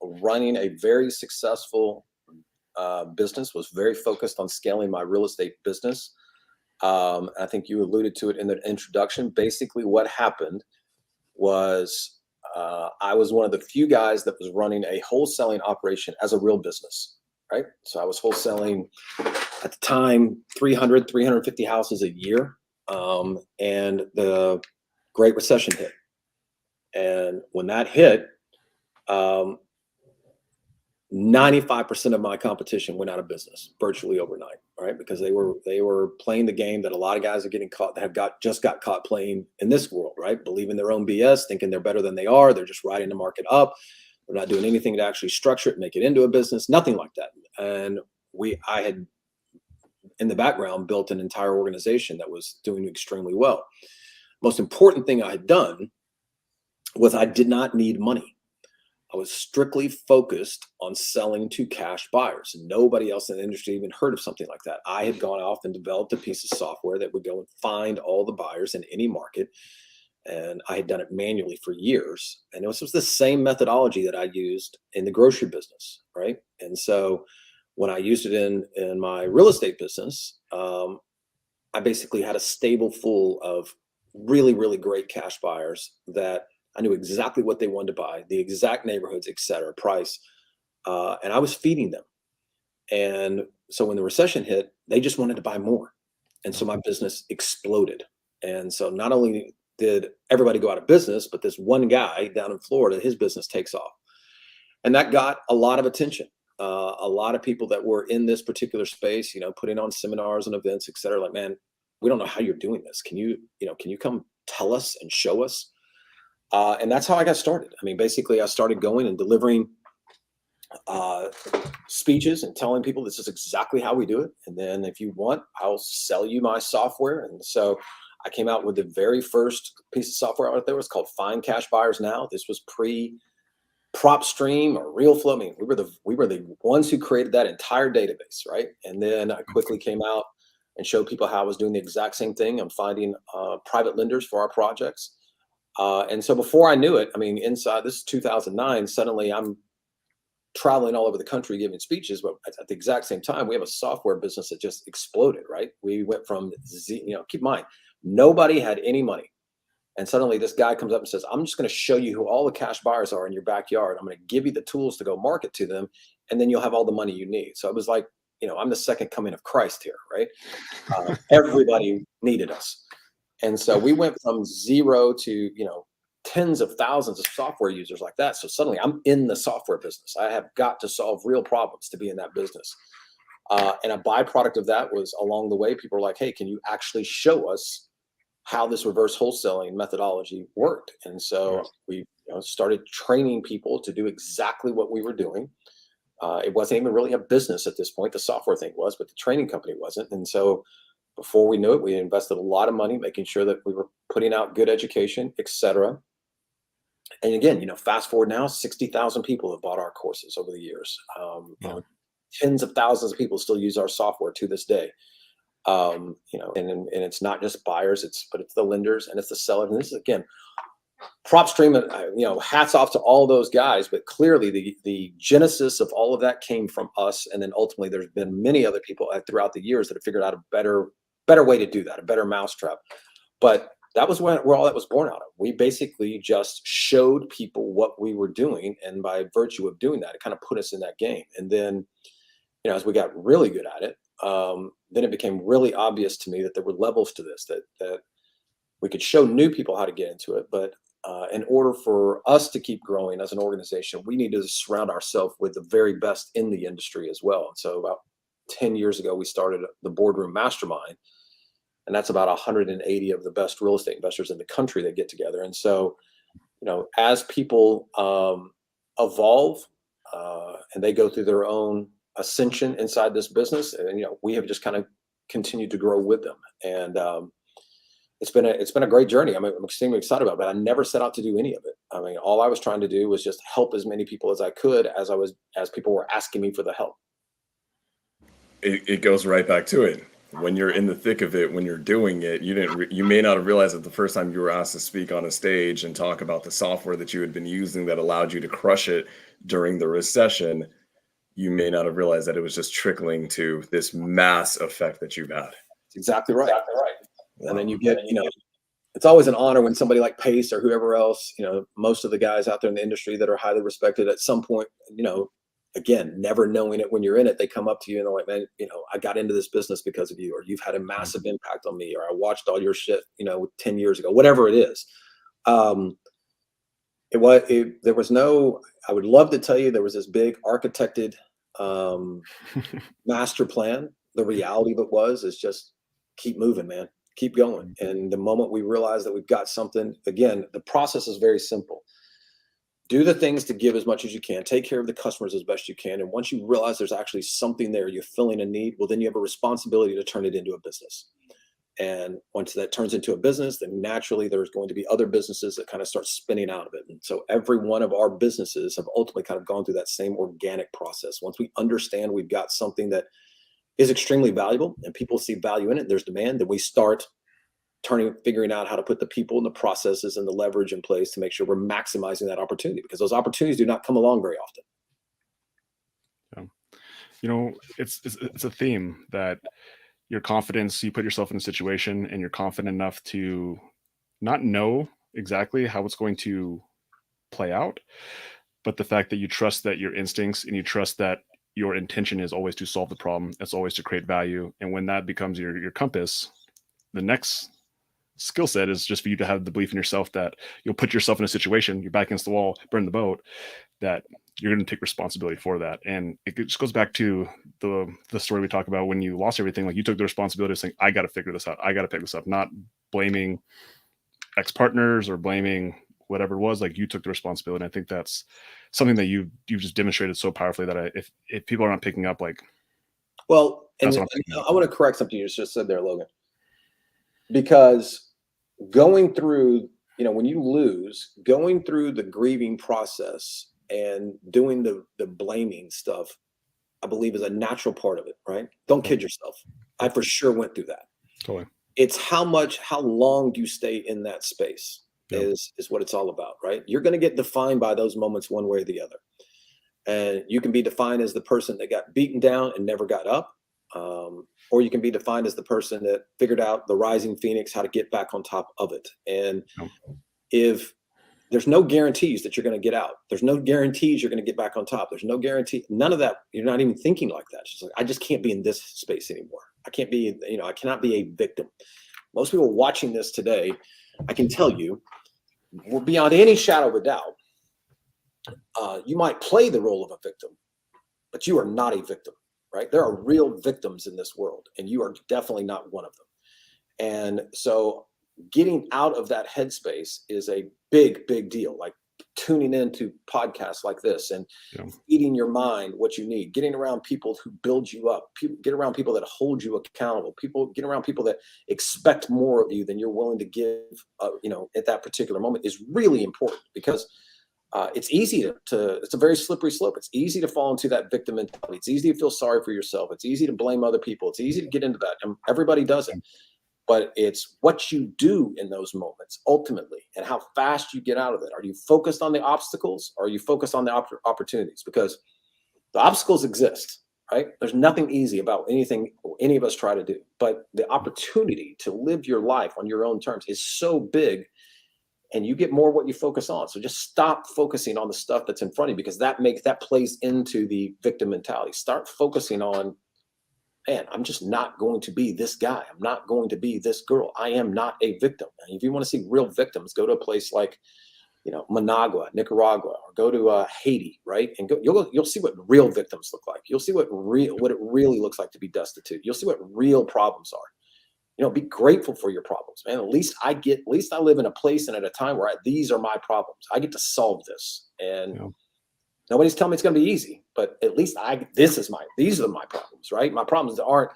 Speaker 3: running a very successful business, was very focused on scaling my real estate business. I think you alluded to it in the introduction. Basically, what happened was I was one of the few guys that was running a wholesaling operation as a real business, right? So I was wholesaling at the time 350 houses a year, and the Great Recession hit. And when that hit, 95% of my competition went out of business virtually overnight, right? Because they were playing the game that a lot of guys are getting caught, that have just got caught playing in this world, right? Believing their own BS, thinking they're better than they are. They're just riding the market up. They're not doing anything to actually structure it, make it into a business, nothing like that. And I had, in the background, built an entire organization that was doing extremely well. Most important thing I had done was I did not need money. I was strictly focused on selling to cash buyers. Nobody else in the industry even heard of something like that. I had gone off and developed a piece of software that would go and find all the buyers in any market. And I had done it manually for years. And it was the same methodology that I used in the grocery business, right? And so when I used it in my real estate business, I basically had a stable full of really, really great cash buyers that I knew exactly what they wanted to buy, the exact neighborhoods, et cetera, price. And I was feeding them. And so when the recession hit, they just wanted to buy more. And so my business exploded. And so not only did everybody go out of business, but this one guy down in Florida, his business takes off. And that got a lot of attention. A lot of people that were in this particular space, putting on seminars and events, et cetera, like, man, we don't know how you're doing this. Can you come tell us and show us? And that's how I got started. I mean, basically, I started going and delivering speeches and telling people this is exactly how we do it. And then if you want, I'll sell you my software. And so I came out with the very first piece of software out there. It was called Find Cash Buyers Now. This was pre PropStream or RealFlow. I mean, we were the ones who created that entire database, right? And then I quickly came out and showed people how I was doing the exact same thing. I'm finding private lenders for our projects. And so before I knew it, I mean, inside this is 2009, suddenly I'm traveling all over the country giving speeches, but at the exact same time, we have a software business that just exploded, right? We went from, keep in mind, nobody had any money. And suddenly this guy comes up and says, I'm just going to show you who all the cash buyers are in your backyard. I'm going to give you the tools to go market to them, and then you'll have all the money you need. So it was like, I'm the second coming of Christ here, right? Everybody needed us. And so we went from zero to, tens of thousands of software users like that. So suddenly I'm in the software business. I have got to solve real problems to be in that business. And a byproduct of that was along the way, people were like, hey, can you actually show us how this reverse wholesaling methodology worked? And so we started training people to do exactly what we were doing. It wasn't even really a business at this point. The software thing was, but the training company wasn't. And so before we knew it, we invested a lot of money making sure that we were putting out good education, et cetera. And again, fast forward now, 60,000 people have bought our courses over the years. Tens of thousands of people still use our software to this day. And it's not just buyers, but it's the lenders and it's the sellers. And this is, again, PropStream, hats off to all those guys, but clearly the genesis of all of that came from us. And then ultimately there's been many other people throughout the years that have figured out a better way to do that, a better mousetrap. But that was where all that was born out of. We basically just showed people what we were doing. And by virtue of doing that, it kind of put us in that game. And then, as we got really good at it, then it became really obvious to me that there were levels to this, that we could show new people how to get into it. But in order for us to keep growing as an organization, we need to surround ourselves with the very best in the industry as well. And so about 10 years ago, we started the Boardroom Mastermind. And that's about 180 of the best real estate investors in the country that get together. And so, as people evolve and they go through their own ascension inside this business, and we have just kind of continued to grow with them. And it's been a great journey. I'm extremely excited about it, but I never set out to do any of it. I mean, all I was trying to do was just help as many people as I could as people were asking me for the help.
Speaker 2: It goes right back to it. When you're in the thick of it, when you're doing it, you may not have realized that the first time you were asked to speak on a stage and talk about the software that you had been using that allowed you to crush it during the recession, you may not have realized that it was just trickling to this mass effect that you've had.
Speaker 3: That's exactly right. Wow. And then you get, it's always an honor when somebody like Pace or whoever else, most of the guys out there in the industry that are highly respected at some point, again, never knowing it when you're in it, they come up to you and they're like, man, I got into this business because of you, or you've had a massive impact on me, or I watched all your shit, 10 years ago, whatever it is. There was no, I would love to tell you there was this big architected master plan. The reality of it is just keep moving, man, keep going. And the moment we realize that we've got something, again, the process is very simple. Do the things to give as much as you can. Take care of the customers as best you can. And once you realize there's actually something there, you're filling a need, well, then you have a responsibility to turn it into a business. And once that turns into a business, then naturally there's going to be other businesses that kind of start spinning out of it. And so every one of our businesses have ultimately kind of gone through that same organic process. Once we understand we've got something that is extremely valuable and people see value in it, there's demand, then we start figuring out how to put the people and the processes and the leverage in place to make sure we're maximizing that opportunity, because those opportunities do not come along very often.
Speaker 1: It's a theme that your confidence, you put yourself in a situation and you're confident enough to not know exactly how it's going to play out, but the fact that you trust that your instincts and you trust that your intention is always to solve the problem. It's always to create value. And when that becomes your compass, the next skill set is just for you to have the belief in yourself that you'll put yourself in a situation, you're back against the wall, burn the boat, that you're going to take responsibility for that. And it just goes back to the story we talk about when you lost everything. Like, you took the responsibility of saying, I got to figure this out. I got to pick this up, not blaming ex-partners or blaming whatever it was, like you took the responsibility. And I think that's something that you've just demonstrated so powerfully that if people are not picking up, like,
Speaker 3: Well,
Speaker 1: that's
Speaker 3: and
Speaker 1: what I'm picking up.
Speaker 3: I want to correct something you just said there, Logan, because going through, when you lose, going through the grieving process and doing the blaming stuff, I believe is a natural part of it, right? Don't kid yourself. I for sure went through that.
Speaker 1: Totally.
Speaker 3: It's how long do you stay in that space is what it's all about, right? You're going to get defined by those moments one way or the other. And you can be defined as the person that got beaten down and never got up. Or you can be defined as the person that figured out the rising phoenix, how to get back on top of it. And if there's no guarantees that you're going to get out, there's no guarantees you're going to get back on top. There's no guarantee, none of that. You're not even thinking like that. It's just like, I just can't be in this space anymore. I can't be, I cannot be a victim. Most people watching this today, I can tell you, beyond any shadow of a doubt, you might play the role of a victim, but you are not a victim, right? There are real victims in this world, and you are definitely not one of them. And so getting out of that headspace is a big, big deal. Like tuning into podcasts like this and feeding your mind what you need, getting around people who build you up, get around people that hold you accountable, get around people that expect more of you than you're willing to give, at that particular moment is really important, because it's easy it's a very slippery slope. It's easy to fall into that victim mentality. It's easy to feel sorry for yourself. It's easy to blame other people. It's easy to get into that. And everybody does it. But it's what you do in those moments ultimately, and how fast you get out of it. Are you focused on the obstacles, or are you focused on the opportunities? Because the obstacles exist, right? There's nothing easy about anything any of us try to do. But the opportunity to live your life on your own terms is so big, and you get more what you focus on. So just stop focusing on the stuff that's in front of you, because that plays into the victim mentality. Start focusing on, man, I'm just not going to be this guy. I'm not going to be this girl. I am not a victim. And if you want to see real victims, go to a place like, Managua, Nicaragua, or go to Haiti, right? And you'll see what real victims look like. You'll see what it really looks like to be destitute. You'll see what real problems are. Be grateful for your problems, man. At least I live in a place and at a time where these are my problems. I get to solve this, and nobody's telling me it's going to be easy, but at least these are my problems, right? My problems aren't,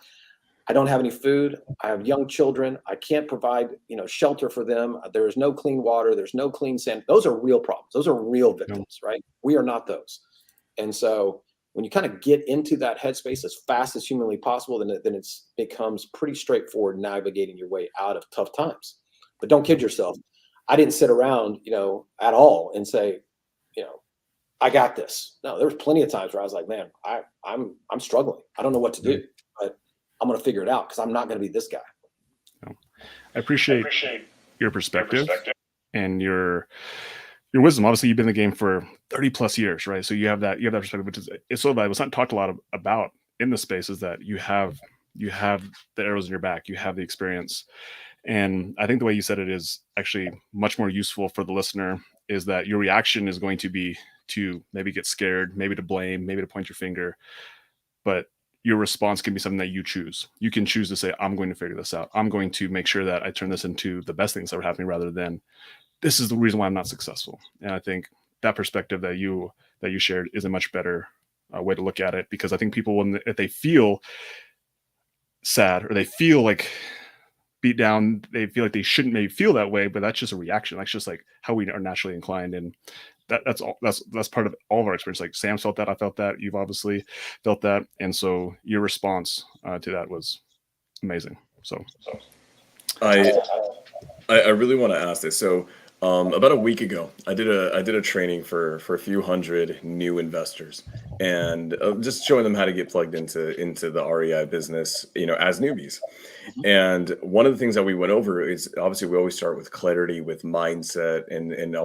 Speaker 3: I don't have any food. I have young children. I can't provide, shelter for them. There's no clean water. There's no clean sand. Those are real problems. Those are real victims, right? We are not those. And so when you kind of get into that headspace as fast as humanly possible, then it becomes pretty straightforward navigating your way out of tough times. But don't kid yourself. I didn't sit around, at all and say, I got this. No, there was plenty of times where I was like, man, I'm struggling. I don't know what to do, but I'm going to figure it out, because I'm not going to be this guy.
Speaker 1: I appreciate your perspective and your wisdom. Obviously, you've been in the game for 30 plus years, right? So you have that perspective, which it's so valuable. It's not talked a lot about in the space, is that you have the arrows in your back, you have the experience. And I think the way you said it is actually much more useful for the listener, is that your reaction is going to be to maybe get scared, maybe to blame, maybe to point your finger. But your response can be something that you choose. You can choose to say, I'm going to figure this out. I'm going to make sure that I turn this into the best things that are happening, rather than this is the reason why I'm not successful. And I think that perspective that you shared is a much better way to look at it, because I think people, if they feel sad or they feel like beat down, they feel like they shouldn't maybe feel that way, but that's just a reaction. That's just like how we are naturally inclined. And that's part of all of our experience. Like Sam felt that, I felt that, you've obviously felt that. And so your response to that was amazing. So
Speaker 2: I really want to ask this. So about a week ago, I did a training for a few hundred new investors, and just showing them how to get plugged into the REI business, as newbies. And one of the things that we went over is, obviously we always start with clarity, with mindset, and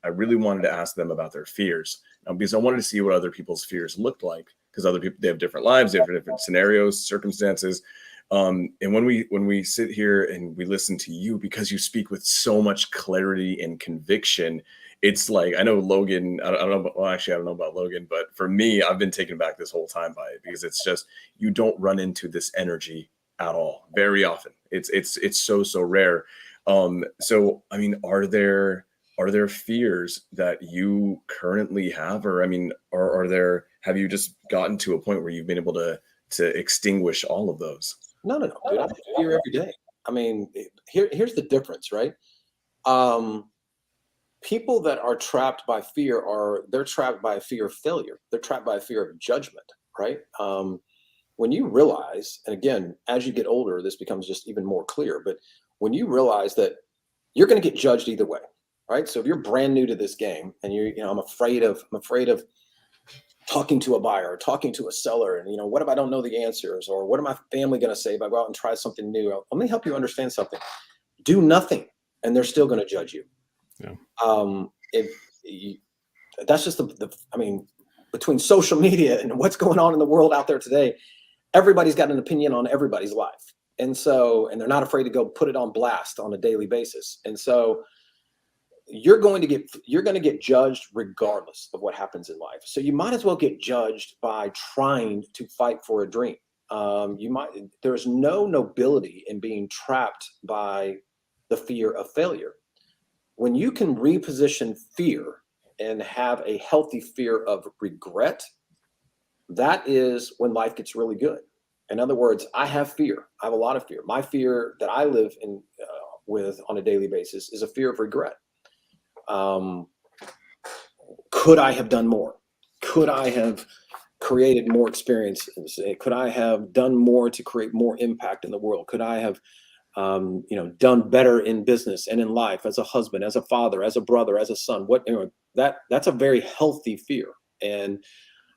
Speaker 2: I really wanted to ask them about their fears, because I wanted to see what other people's fears looked like, because other people, they have different lives, they have different scenarios, circumstances. And when we sit here and we listen to you, because you speak with so much clarity and conviction, it's like, I know Logan, I don't know, well, actually, I don't know about Logan, but for me, I've been taken back this whole time by it, because it's just, you don't run into this energy at all very often. It's so rare. So, I mean, are there are there fears that you currently have, or I mean, have you just gotten to a point where you've been able to extinguish all of those?
Speaker 3: No, dude, I have fear every day. I mean, here's the difference, right? People that are trapped by fear they're trapped by a fear of failure. They're trapped by a fear of judgment, right? When you realize, and again, as you get older, this becomes just even more clear, but when you realize that you're going to get judged either way, right? So if you're brand new to this game and I'm afraid of talking to a buyer or talking to a seller, and what if I don't know the answers, or what am my family going to say if I go out and try something new? Let me help you understand something. Do nothing and they're still going to judge you.
Speaker 1: Yeah.
Speaker 3: That's just between social media and what's going on in the world out there today, everybody's got an opinion on everybody's life. And they're not afraid to go put it on blast on a daily basis. And so you're going to get judged regardless of what happens in life. So you might as well get judged by trying to fight for a dream. There's no nobility in being trapped by the fear of failure. When you can reposition fear and have a healthy fear of regret, that is when life gets really good. In other words, I have fear. I have a lot of fear. My fear that I live with on a daily basis is a fear of regret. Could I have done more? Could I have created more experiences? Could I have done more to create more impact in the world? Could I have done better in business and in life, as a husband, as a father, as a brother, as a son? That's a very healthy fear. And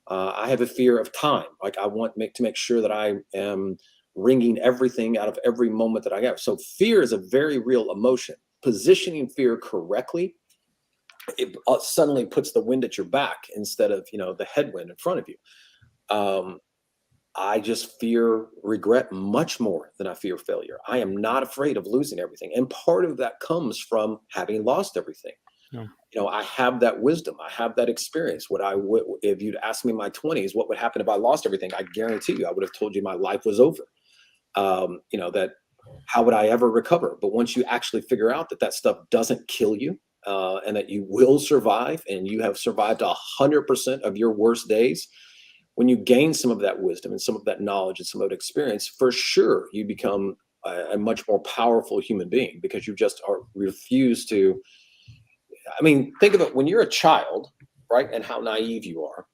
Speaker 3: I have a fear of time. Like, I want to make sure that I am wringing everything out of every moment that I have. So fear is a very real emotion. Positioning fear correctly, it suddenly puts the wind at your back instead of the headwind in front of you. I just fear regret much more than I fear failure. I am not afraid of losing everything. And part of that comes from having lost everything. Yeah. I have that wisdom. I have that experience. If you'd asked me in my 20s, what would happen if I lost everything? I guarantee you, I would have told you my life was over. That how would I ever recover? But once you actually figure out that stuff doesn't kill you, and that you will survive, and you have survived 100% of your worst days, when you gain some of that wisdom and some of that knowledge and some of that experience, for sure, you become a much more powerful human being, because you just refuse to. Think of it when you're a child, right? And how naive you are.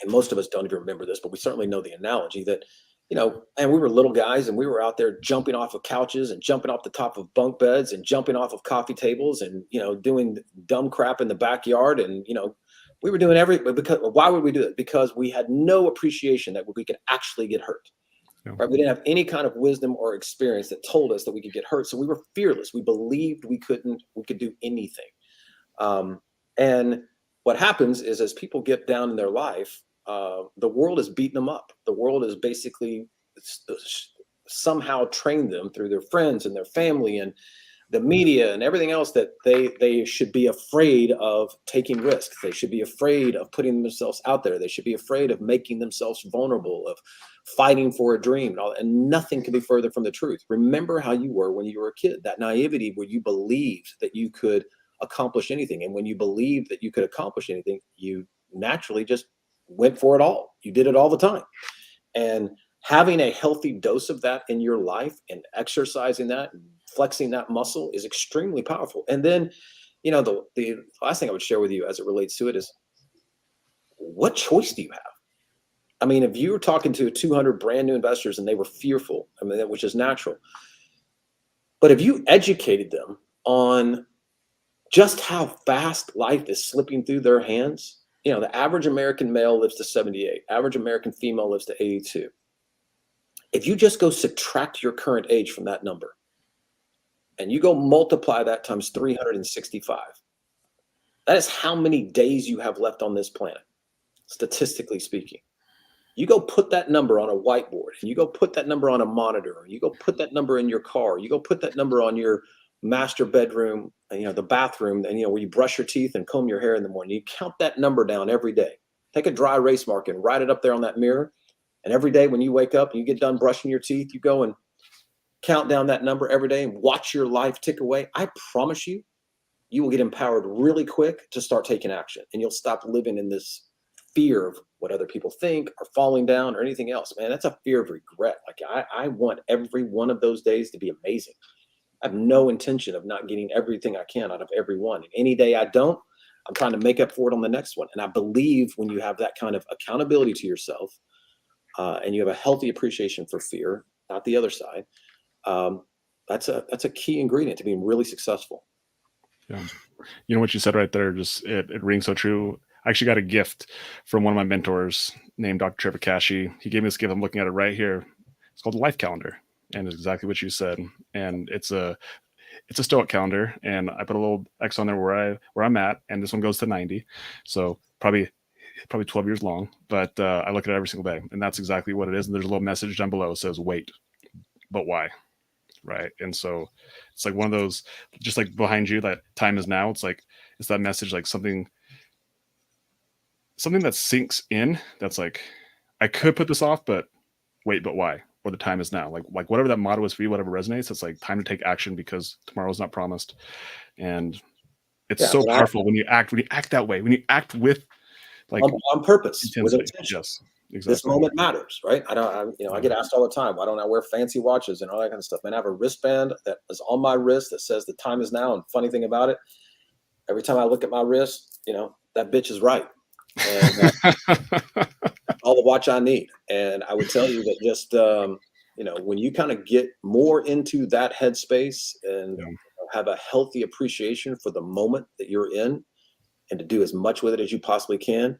Speaker 3: And most of us don't even remember this, but we certainly know the analogy that, and we were little guys and we were out there jumping off of couches and jumping off the top of bunk beds and jumping off of coffee tables and, doing dumb crap in the backyard. And, we were doing because why would we do it? Because we had no appreciation that we could actually get hurt. Yeah. Right? We didn't have any kind of wisdom or experience that told us that we could get hurt. So we were fearless. We believed we could do anything. And what happens is, as people get down in their life, the world is beating them up. The world is basically somehow trained them through their friends and their family and the media and everything else that they should be afraid of taking risks. They should be afraid of putting themselves out there. They should be afraid of making themselves vulnerable, of fighting for a dream. And nothing can be further from the truth. Remember how you were when you were a kid, that naivety where you believed that you could accomplish anything. And when you believed that you could accomplish anything, you naturally just went for it all. You did it all the time. And having a healthy dose of that in your life and exercising that and flexing that muscle is extremely powerful. And then, the last thing I would share with you as it relates to it is, what choice do you have? If you were talking to 200 brand new investors and they were fearful, which is natural, but if you educated them on just how fast life is slipping through their hands, the average American male lives to 78, average American female lives to 82. If you just go subtract your current age from that number and you go multiply that times 365, that is how many days you have left on this planet, statistically speaking. You go put that number on a whiteboard, and you go put that number on a monitor, or you go put that number in your car, you go put that number on your master bedroom, the bathroom, and where you brush your teeth and comb your hair in the morning. You count that number down every day. Take a dry erase marker and write it up there on that mirror. And every day when you wake up and you get done brushing your teeth, you go and count down that number every day and watch your life tick away. I promise you, you will get empowered really quick to start taking action, and you'll stop living in this fear of what other people think or falling down or anything else. Man, that's a fear of regret. Like I want every one of those days to be amazing. I have no intention of not getting everything I can out of every one. And any day I don't, I'm trying to make up for it on the next one. And I believe when you have that kind of accountability to yourself, and you have a healthy appreciation for fear, not the other side, that's a key ingredient to being really successful.
Speaker 1: Yeah. You know what you said right there, just it rings so true. I actually got a gift from one of my mentors named Dr. Trevor Kashi. He gave me this gift. I'm looking at it right here. It's called a life calendar. And it's exactly what you said. And it's a stoic calendar. And I put a little X on there where I'm at. And this one goes to 90. So probably 12 years long. But I look at it every single day. And that's exactly what it is. And there's a little message down below. It says, wait, but why? Right. And so it's like one of those, just like behind you, that time is now. It's like, it's that message, like something that sinks in. That's like, I could put this off, but wait, but why? Or the time is now. Like whatever that motto is for you, whatever resonates, it's like time to take action because tomorrow's not promised. And it's so powerful when you act that way, when you act with like
Speaker 3: on purpose, with
Speaker 1: intensity.
Speaker 3: intention.
Speaker 1: Yes. Exactly.
Speaker 3: This moment matters, right? I get asked all the time, why don't I wear fancy watches and all that kind of stuff? Man, I have a wristband that is on my wrist that says the time is now. And funny thing about it, every time I look at my wrist, that bitch is right. And all the watch I need. And I would tell you that just, when you kind of get more into that headspace and have a healthy appreciation for the moment that you're in and to do as much with it as you possibly can,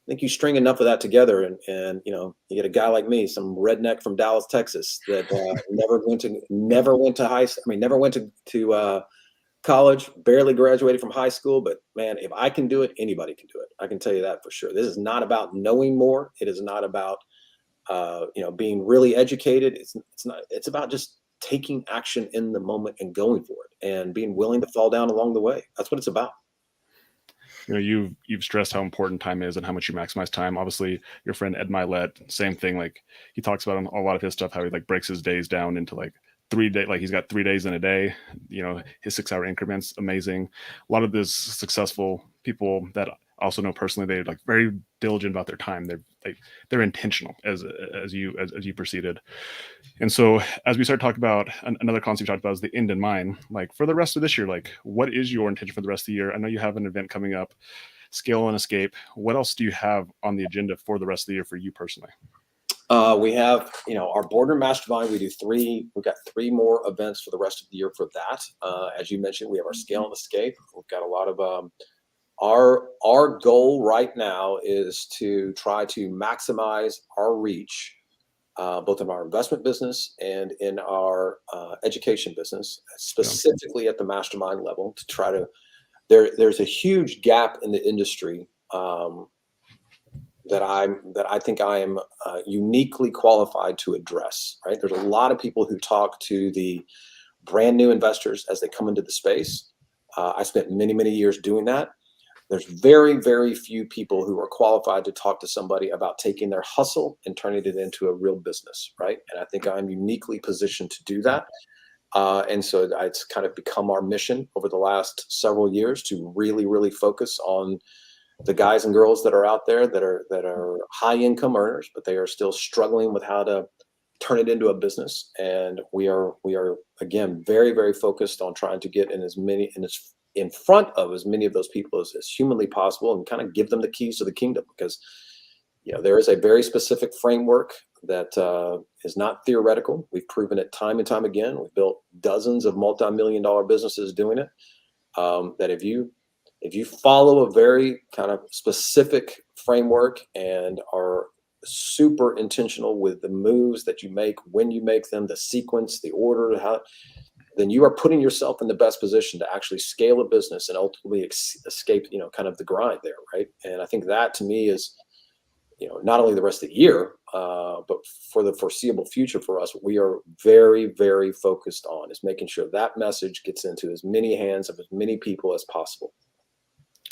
Speaker 3: I think you string enough of that together, and you get a guy like me, some redneck from Dallas, Texas, that never went to college, barely graduated from high school. But man, if I can do it, anybody can do it. I can tell you that for sure. This is not about knowing more. It is not about being really educated. It's about just taking action in the moment and going for it, and being willing to fall down along the way. That's what it's about.
Speaker 1: You've stressed how important time is and how much you maximize time. Obviously, your friend Ed Milet, same thing. Like he talks about a lot of his stuff, how he like breaks his days down into like 3 days. Like he's got 3 days in a day. His 6-hour increments. Amazing. A lot of these successful people that I also know personally, they're like very diligent about their time. They're intentional as you proceeded. And so as we start talking about another concept you talked about is the end in mind. Like for the rest of this year, like what is your intention for the rest of the year? I know you have an event coming up, Scale and Escape. What else do you have on the agenda for the rest of the year for you personally?
Speaker 3: We have, our boardroom mastermind. We've got 3 more events for the rest of the year for that. As you mentioned, we have our Scale and Escape. We've got a lot of, our goal right now is to try to maximize our reach, both in our investment business and in our education business, specifically at the mastermind level, to try to, there's a huge gap in the industry that I think I am uniquely qualified to address, right? There's a lot of people who talk to the brand new investors as they come into the space. I spent many, many years doing that. There's very, very few people who are qualified to talk to somebody about taking their hustle and turning it into a real business, right? And I think I'm uniquely positioned to do that. And so it's kind of become our mission over the last several years to really, really focus on the guys and girls that are out there that are high income earners, but they are still struggling with how to turn it into a business. And we are again very, very focused on trying to get in front of as many of those people as humanly possible, and kind of give them the keys to the kingdom, because there is a very specific framework that is not theoretical. We've proven it time and time again. We've built dozens of multi-million-dollar businesses doing it. That if you follow a very kind of specific framework and are super intentional with the moves that you make, when you make them, the sequence, the order, then you are putting yourself in the best position to actually scale a business and ultimately escape, kind of the grind there, right? And I think that to me is, not only the rest of the year, but for the foreseeable future for us, we are very, very focused on is making sure that message gets into as many hands of as many people as possible.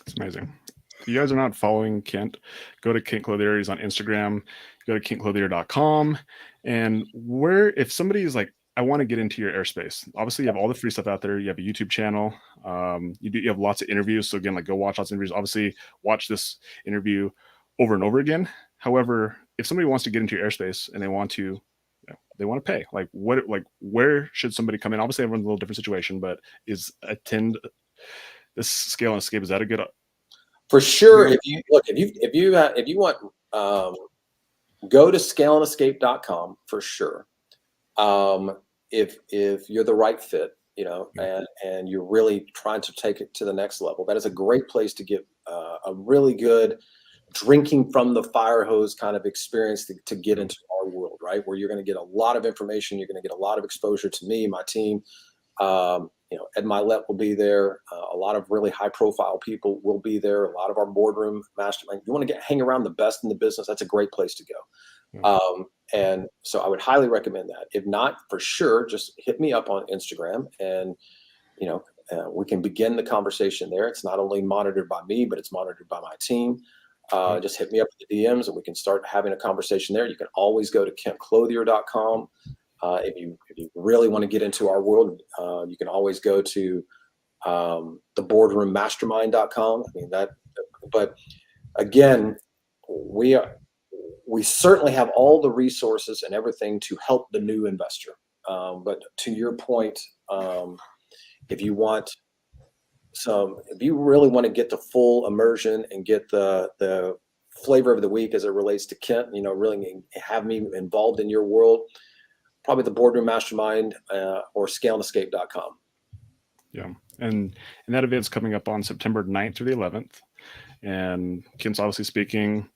Speaker 1: It's amazing. If you guys are not following Kent, go to Kent Clothier. He's on Instagram. Go to kentclothier.com. And if somebody is like I want to get into your airspace. Obviously, you have all the free stuff out there. You have a YouTube channel. You have lots of interviews. So again, like go watch lots of interviews. Obviously, watch this interview over and over again. However, if somebody wants to get into your airspace and they want to, they want to pay. Like where should somebody come in? Obviously, everyone's a little different situation, but is attend this Scale and Escape, is that a good?
Speaker 3: For sure. If you want, go to scaleandescape.com for sure. If you're the right fit, and you're really trying to take it to the next level, that is a great place to get a really good drinking from the fire hose kind of experience to get into our world, right? Where you're going to get a lot of information. You're going to get a lot of exposure to me, my team. Ed Milet will be there. A lot of really high profile people will be there. A lot of our boardroom mastermind. You want to hang around the best in the business. That's a great place to go. And so I would highly recommend that. If not, for sure, just hit me up on Instagram and, we can begin the conversation there. It's not only monitored by me, but it's monitored by my team. Just hit me up with the DMs and we can start having a conversation there. You can always go to kentclothier.com. If you really want to get into our world, you can always go to theboardroommastermind.com. But again, we certainly have all the resources and everything to help the new investor. But to your point, if you really want to get the full immersion and get the flavor of the week as it relates to Kent, really have me involved in your world, probably the Boardroom Mastermind or scaleandescape.com.
Speaker 1: Yeah. And that event's coming up on September 9th through the 11th. And Kent's obviously speaking.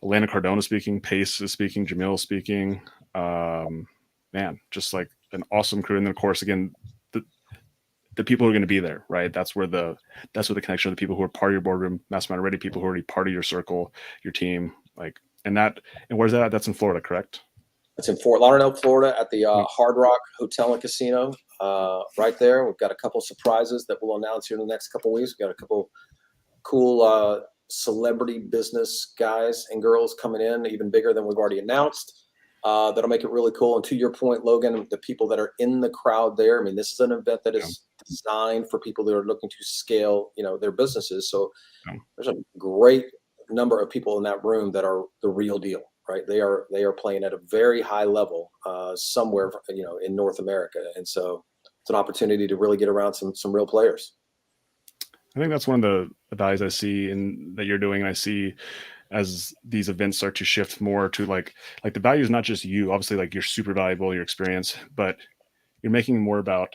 Speaker 1: Elena Cardona speaking. Pace is speaking. Jamil is speaking. Man, just like an awesome crew. And then, of course, again, the people who are going to be there, right? That's where the connection of the people who are part of your boardroom mastermind already, people who are already part of your circle, your team. And where's that? That's in Florida, correct?
Speaker 3: It's in Fort Lauderdale, Florida, at the Hard Rock Hotel and Casino, right there. We've got a couple surprises that we'll announce here in the next couple of weeks. We've got a couple cool celebrity business guys and girls coming in, even bigger than we've already announced. That'll make it really cool. And to your point, Logan, the people that are in the crowd there, I mean, this is an event that is designed for people that are looking to scale, their businesses. So there's a great number of people in that room that are the real deal. Right, they are playing at a very high level somewhere, in North America, and so it's an opportunity to really get around some real players.
Speaker 1: I think that's one of the values I see in that you're doing. And I see as these events start to shift more to like the value is not just you. Obviously, like you're super valuable, your experience, but you're making more about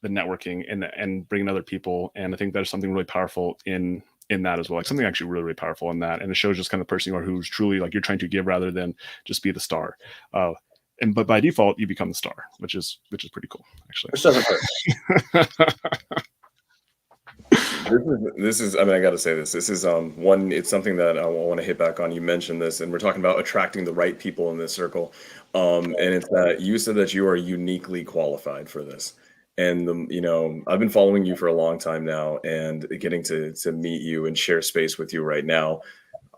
Speaker 1: the networking and bringing other people. And I think there's something really powerful in that as well, like something actually really, really powerful in that. And it shows just kind of the person you are, who's truly like you're trying to give rather than just be the star. But by default, you become the star, which is pretty cool, actually.
Speaker 3: Which doesn't hurt.
Speaker 2: This is, I mean, I got to say this. This is one. It's something that I want to hit back on. You mentioned this, and we're talking about attracting the right people in this circle. And it's that you said that you are uniquely qualified for this. And I've been following you for a long time now, and getting to meet you and share space with you right now,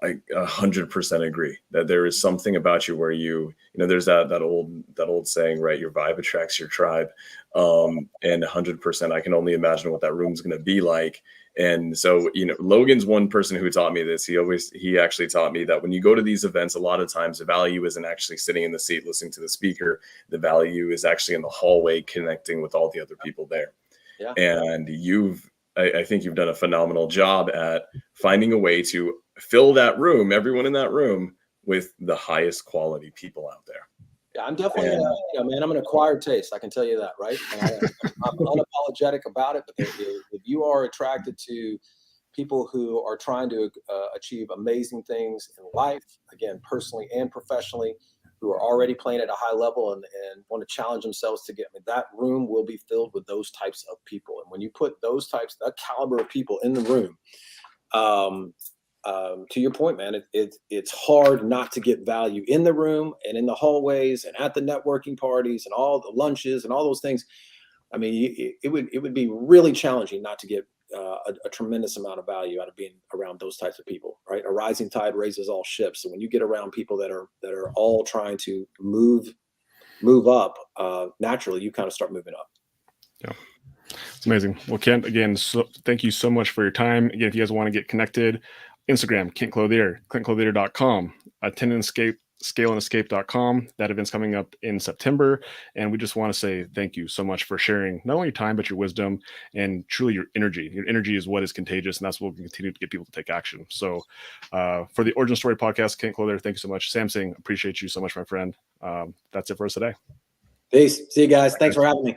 Speaker 2: I 100% agree that there is something about you where there's that old saying, right? Your vibe attracts your tribe. And 100%, I can only imagine what that room's going to be like. And so, Logan's one person who taught me this. He actually taught me that when you go to these events, a lot of times the value isn't actually sitting in the seat listening to the speaker. The value is actually in the hallway connecting with all the other people there. Yeah. And I think you've done a phenomenal job at finding a way to fill that room, everyone in that room, with the highest quality people out there.
Speaker 3: Yeah, I'm definitely, man, I'm an acquired taste. I can tell you that, right? And I'm unapologetic about it. But if you are attracted to people who are trying to achieve amazing things in life, again, personally and professionally, who are already playing at a high level and want to challenge themselves to that room will be filled with those types of people. And when you put that caliber of people in the room, to your point, man, it's hard not to get value in the room and in the hallways and at the networking parties and all the lunches and all those things. I mean, it would be really challenging not to get a tremendous amount of value out of being around those types of people, right? A rising tide raises all ships. So when you get around people that are all trying to move move up, naturally you kind of start moving up.
Speaker 1: Yeah. It's amazing. Well, Kent, again, thank you so much for your time. Again, if you guys want to get connected, Instagram, Kent Clothier, KentClothier.com, scaleandescape.com. That event's coming up in September. And we just want to say thank you so much for sharing not only your time, but your wisdom and truly your energy. Your energy is what is contagious, and that's what will continue to get people to take action. So for the Origin Story podcast, Kent Clothier, thank you so much. Sam Singh, appreciate you so much, my friend. That's it for us today.
Speaker 3: Peace. See you guys. Thanks for having me.